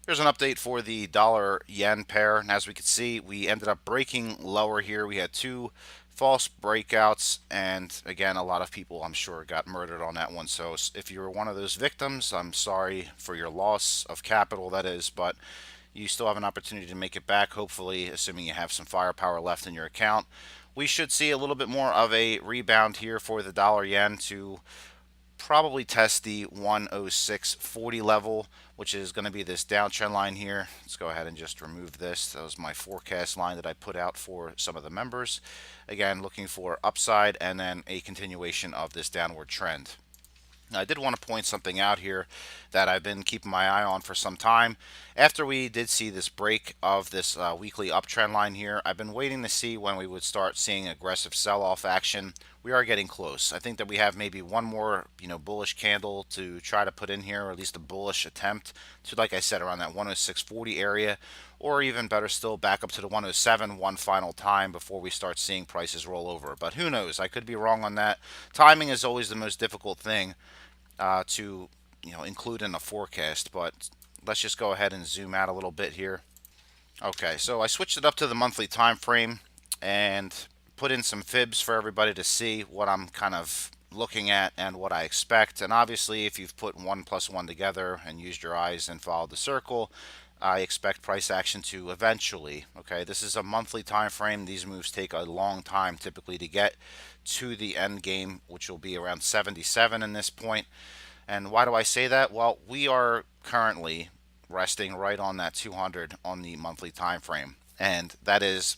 Here's an update for the dollar yen pair. And as we can see, we ended up breaking lower here. We had two false breakouts, and again, a lot of people, I'm sure, got murdered on that one. So if you were one of those victims, I'm sorry for your loss of capital, that is, but you still have an opportunity to make it back, hopefully, assuming you have some firepower left in your account. We should see a little bit more of a rebound here for the dollar yen to probably test the 106.40 level, which is going to be this downtrend line here. Let's go ahead and just remove this. That was my forecast line that I put out for some of the members. Again, looking for upside and then a continuation of this downward trend. I did want to point something out here that I've been keeping my eye on for some time. After we did see this break of this weekly uptrend line here, I've been waiting to see when we would start seeing aggressive sell-off action. We are getting close. I think that we have maybe one more, bullish candle to try to put in here, or at least a bullish attempt to, like I said, around that 106.40 area, or even better still, back up to the 107 one final time before we start seeing prices roll over. But who knows? I could be wrong on that. Timing is always the most difficult thing to include in a forecast, but let's just go ahead and zoom out a little bit here. Okay, so I switched it up to the monthly time frame and put in some fibs for everybody to see what I'm kind of looking at and what I expect. And obviously, if you've put 1 plus 1 together and used your eyes and followed the circle, I expect price action to eventually. Okay, this is a monthly time frame. These moves take a long time typically to get to the end game, which will be around 77 in this point. And why do I say that? Well, we are currently resting right on that 200 on the monthly time frame, and that is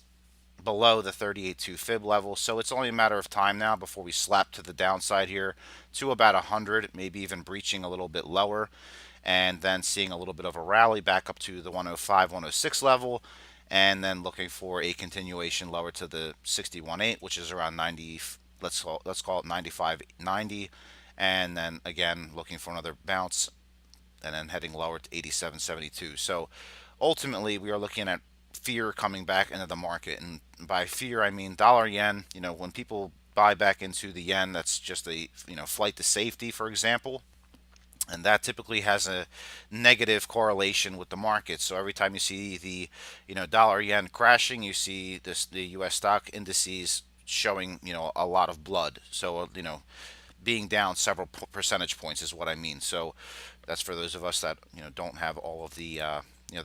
below the 38.2 fib level. So it's only a matter of time now before we slap to the downside here to about 100, maybe even breaching a little bit lower, and then seeing a little bit of a rally back up to the 105, 106 level, and then looking for a continuation lower to the 61.8, which is around 90. Let's call it 95.90, and then again looking for another bounce, and then heading lower to 87.72. So ultimately, we are looking at fear coming back into the market, and by fear I mean dollar yen. When people buy back into the yen, that's just a flight to safety, for example, and that typically has a negative correlation with the market. So every time you see the dollar yen crashing, you see the U.S. stock indices showing a lot of blood. So being down several percentage points is what I mean. So that's for those of us that don't have all of the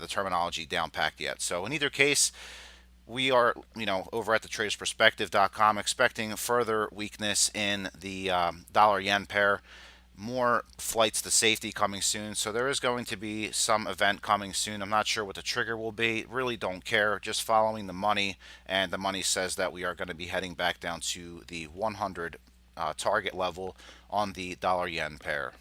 terminology down packed yet. So in either case, we are over at the tradersperspective.com expecting further weakness in the dollar yen pair, more flights to safety coming soon. So there is going to be some event coming soon. I'm not sure what the trigger will be. Really don't care. Just following the money, and the money says that we are going to be heading back down to the 100 target level on the dollar yen pair.